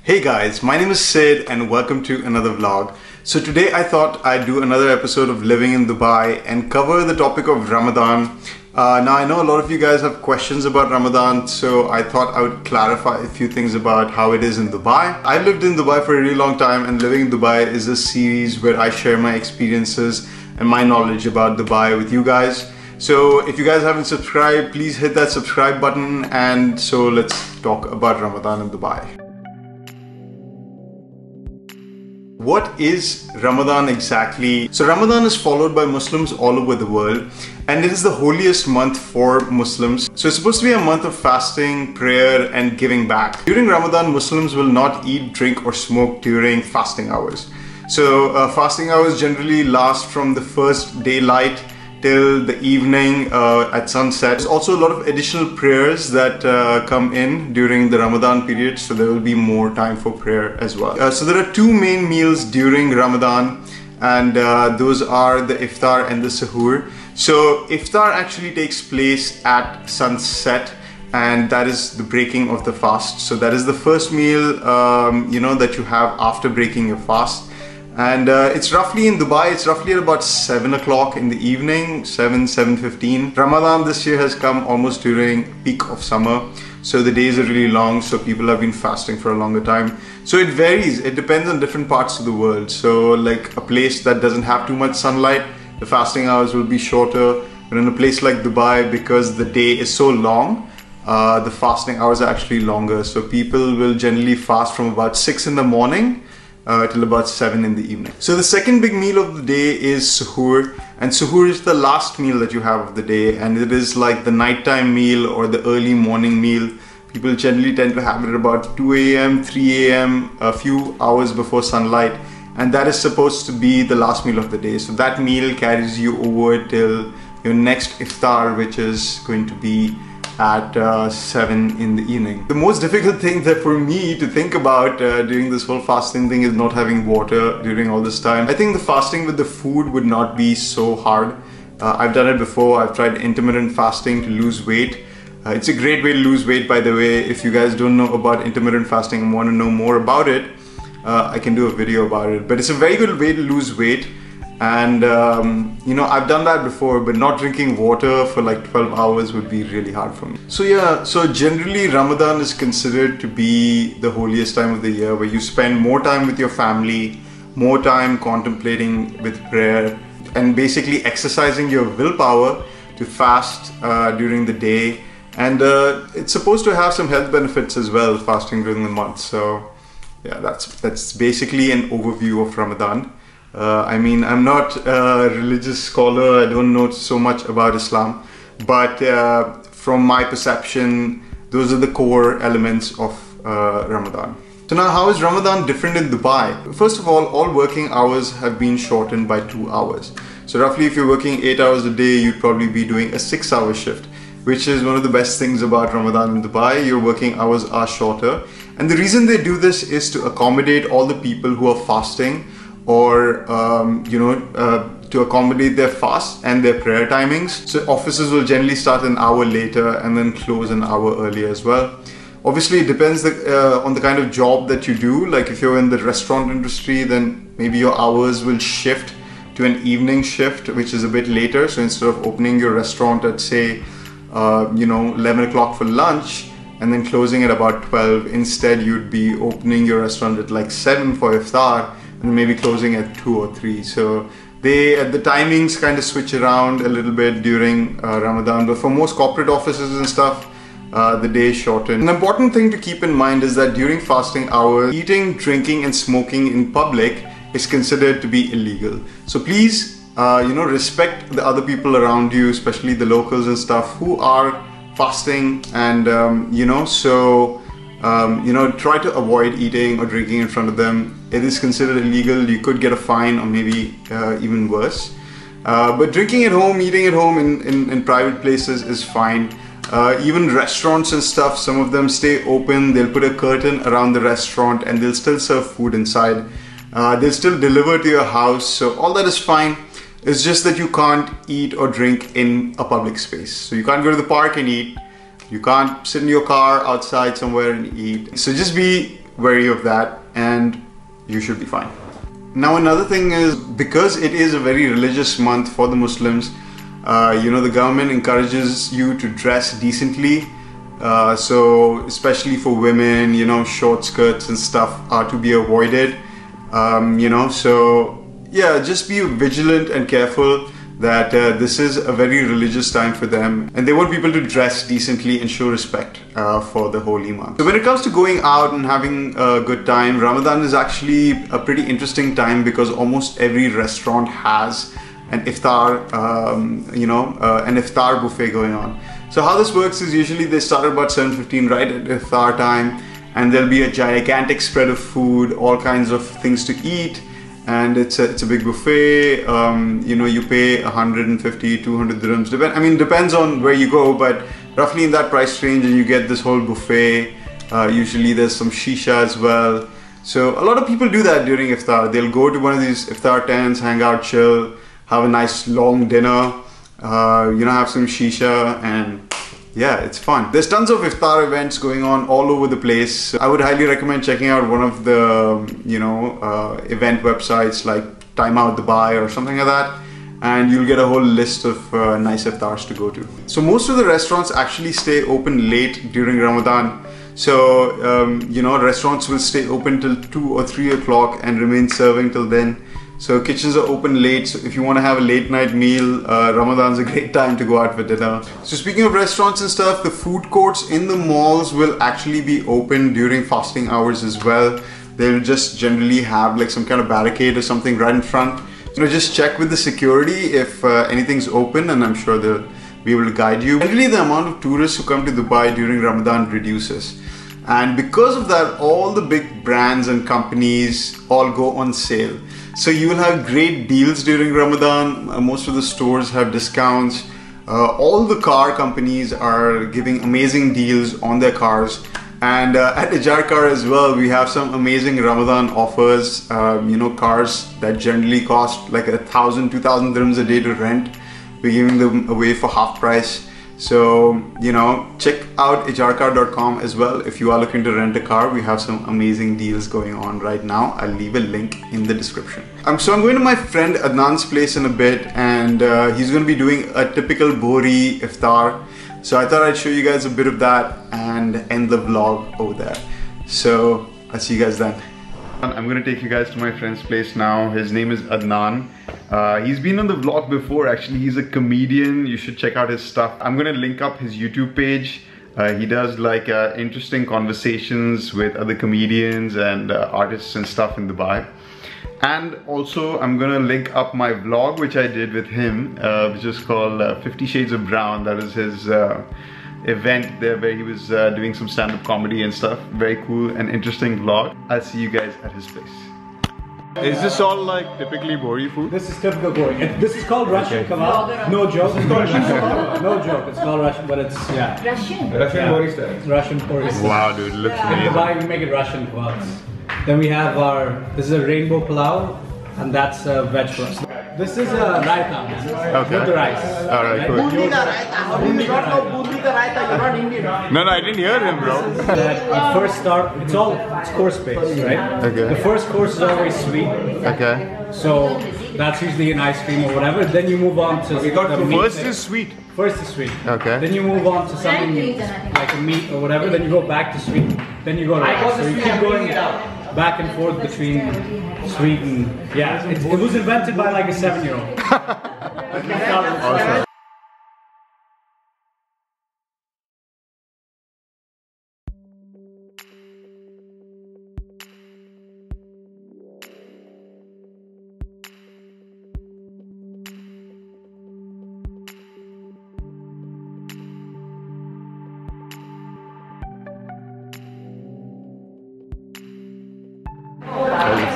Hey guys, my name is Sid and welcome to another vlog. So today I thought I'd do another episode of Living in Dubai and cover the topic of Ramadan. Now I know a lot of you guys have questions about Ramadan, so I thought I would clarify a few things about how it is in Dubai. I've lived in Dubai for a really long time, and Living in Dubai is a series where I share my experiences and my knowledge about Dubai with you guys. So if you guys haven't subscribed, please hit that subscribe button, and so let's talk about Ramadan in Dubai. What is Ramadan exactly? So Ramadan is followed by Muslims all over the world, and it is the holiest month for Muslims. So it's supposed to be a month of fasting, prayer and giving back. During Ramadan, Muslims will not eat, drink or smoke during fasting hours. So fasting hours generally last from the first daylight till the evening at sunset. There's also a lot of additional prayers that come in during the Ramadan period, so there will be more time for prayer as well. So there are two main meals during Ramadan, and those are the Iftar and the Suhur. So Iftar actually takes place at sunset, and that is the breaking of the fast. So that is the first meal that you have after breaking your fast. And it's roughly in Dubai, it's roughly at about 7 o'clock in the evening, 7:15. Ramadan this year has come almost during peak of summer, so the days are really long, so people have been fasting for a longer time. So it varies, it depends on different parts of the world. So like a place that doesn't have too much sunlight, the fasting hours will be shorter. But in a place like Dubai, because the day is so long, the fasting hours are actually longer. So people will generally fast from about 6 in the morning till about 7 in the evening. So the second big meal of the day is Suhur, and Suhur is the last meal that you have of the day, and it is like the nighttime meal or the early morning meal. People generally tend to have it about 2 a.m., 3 a.m., a few hours before sunlight, and that is supposed to be the last meal of the day. So that meal carries you over till your next Iftar, which is going to be at 7 in the evening. The most difficult thing that for me to think about during this whole fasting thing is not having water during all this time. I think the fasting with the food would not be so hard. I've done it before. I've tried intermittent fasting to lose weight. It's a great way to lose weight, by the way. If you guys don't know about intermittent fasting and want to know more about it, I can do a video about it. But it's a very good way to lose weight. And I've done that before, but not drinking water for like 12 hours would be really hard for me. So yeah, so generally Ramadan is considered to be the holiest time of the year, where you spend more time with your family, more time contemplating with prayer, and basically exercising your willpower to fast during the day. And it's supposed to have some health benefits as well, fasting during the month. So yeah, that's basically an overview of Ramadan. I mean, I'm not a religious scholar, I don't know so much about Islam, but from my perception, those are the core elements of Ramadan. So now, how is Ramadan different in Dubai? First of all working hours have been shortened by 2 hours. So roughly if you're working 8 hours a day, you'd probably be doing a 6-hour shift, which is one of the best things about Ramadan in Dubai. Your working hours are shorter. And the reason they do this is to accommodate all the people who are fasting, or to accommodate their fast and their prayer timings. So offices will generally start an hour later and then close an hour earlier as well. Obviously it depends on the kind of job that you do. Like if you're in the restaurant industry, then maybe your hours will shift to an evening shift, which is a bit later. So instead of opening your restaurant at say 11 o'clock for lunch and then closing at about 12, instead you'd be opening your restaurant at like 7 for Iftar, and maybe closing at 2 or 3. So the timings kind of switch around a little bit during Ramadan, but for most corporate offices and stuff, the day is shortened. An important thing to keep in mind is that during fasting hours, eating, drinking and smoking in public is considered to be illegal. So please, respect the other people around you, especially the locals and stuff who are fasting, and try to avoid eating or drinking in front of them. It is considered illegal. You could get a fine or maybe even worse. But drinking at home, eating at home in private places is fine. Even restaurants and stuff, some of them stay open. They'll put a curtain around the restaurant and they'll still serve food inside. They'll still deliver to your house. So all that is fine. It's just that you can't eat or drink in a public space. So you can't go to the park and eat. You can't sit in your car outside somewhere and eat. So just be wary of that and you should be fine. Now another thing is, because it is a very religious month for the Muslims, you know, the government encourages you to dress decently. So especially for women, you know, short skirts and stuff are to be avoided. You know, so yeah, just be vigilant and careful that this is a very religious time for them, and they want people to dress decently and show respect for the holy month. So when it comes to going out and having a good time, Ramadan is actually a pretty interesting time because almost every restaurant has an iftar, you know, an iftar buffet going on. So how this works is usually they start at about 7:15 right at iftar time, and there'll be a gigantic spread of food, all kinds of things to eat. And it's a big buffet. You know, you pay 150, 200 dirhams. Depends on where you go, but roughly in that price range, and you get this whole buffet. Usually there's some shisha as well. So a lot of people do that during iftar. They'll go to one of these iftar tents, hang out, chill, have a nice long dinner, you know, have some shisha, and yeah, it's fun. There's tons of iftar events going on all over the place. I would highly recommend checking out one of the, you know, event websites like Time Out Dubai or something like that, and you'll get a whole list of nice iftars to go to. So most of the restaurants actually stay open late during Ramadan. So, you know, restaurants will stay open till 2 or 3 o'clock and remain serving till then. So kitchens are open late, so if you want to have a late night meal, Ramadan's a great time to go out for dinner. So speaking of restaurants and stuff, the food courts in the malls will actually be open during fasting hours as well. They'll just generally have like some kind of barricade or something right in front. You know, just check with the security if anything's open, and I'm sure they'll be able to guide you. Generally, the amount of tourists who come to Dubai during Ramadan reduces. And because of that, all the big brands and companies all go on sale. So you will have great deals during Ramadan. Most of the stores have discounts. All the car companies are giving amazing deals on their cars. And at Ijarkar as well, we have some amazing Ramadan offers. You know, cars that generally cost like 1,000, 2,000 dirhams a day to rent. We're giving them away for half price. So, you know, check out ijarkar.com as well. If you are looking to rent a car, we have some amazing deals going on right now. I'll leave a link in the description. So I'm going to my friend Adnan's place in a bit, and he's going to be doing a typical Bohri iftar. So I thought I'd show you guys a bit of that and end the vlog over there. So I'll see you guys then. I'm going to take you guys to my friend's place now. His name is Adnan. He's been on the vlog before, actually. He's a comedian. You should check out his stuff. I'm going to link up his YouTube page. He does like interesting conversations with other comedians and artists and stuff in Dubai. And also I'm going to link up my vlog which I did with him, which is called 50 Shades of Brown. That is his event there where he was doing some stand-up comedy and stuff. Very cool and interesting vlog. I'll see you guys at his place. Is this all like typically Bohri food? This is typical Bohri. This is called Russian kebab. No joke. It's called Russian kebab. No joke. It's called Russian, but it's Russian Bohri style. Russian Bohri style. Wow, dude, it looks amazing. In Dubai, we make it Russian kebabs. Then we have our. This is a rainbow palau, and that's veg plus. This is a raita, okay. With the rice. Alright, cool. Bundi ka raita. Bundi ka raita. You're not Indian. No, I didn't hear him, bro. That first start, it's course based, right? Okay. The first course is always sweet. Okay. So that's usually an ice cream or whatever. Then you move on to the meat. First is sweet. First is sweet. Okay. Then you move on to something like a meat or whatever. Then you go back to sweet. Then you go to rice. So you keep going back and forth between sweet and it was invented by like a 7-year-old. Awesome.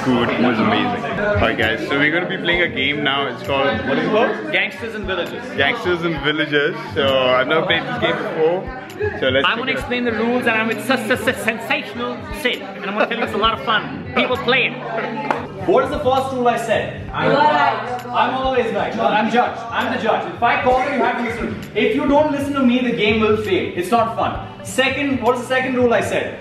Food was amazing. Alright guys, so we're going to be playing a game now. It's called, what is it called? Gangsters and Villagers. Gangsters and Villagers. So I've never played this game before. So let's I'm going to explain the rules, and I'm sensational Sid. And I'm going to tell you it's a lot of fun. People play it. What is the first rule I said? You are right. I'm always right. Well, I'm judge. I'm the judge. If I call you, you have to listen to me. If you don't listen to me, the game will fail. It's not fun. Second, what is the second rule I said?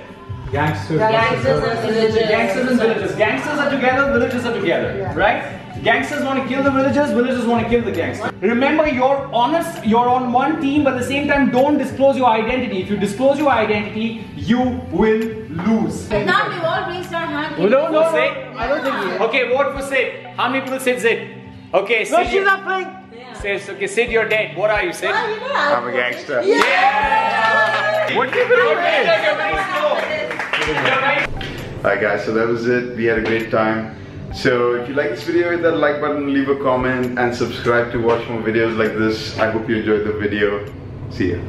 Gangsters. Gangsters and villagers. Gangsters and villagers. Gangsters are together, villagers are together. Right? Gangsters want to kill the villagers, villagers want to kill the gangsters. Remember, you're honest, you're on one team, but at the same time, don't disclose your identity. If you disclose your identity, you will lose. Now we've all raised our hand. No, Sid. I don't think you. Okay, vote for Sid. How many people said Sid? Okay, Sid. No, she's not playing. Says, okay, Sid, you're dead. What are you, Sid? I'm a gangster. Yeah! What do you do? Right. Alright guys, so that was it. We had a great time. So if you like this video, hit that like button, leave a comment and subscribe to watch more videos like this. I hope you enjoyed the video. See ya.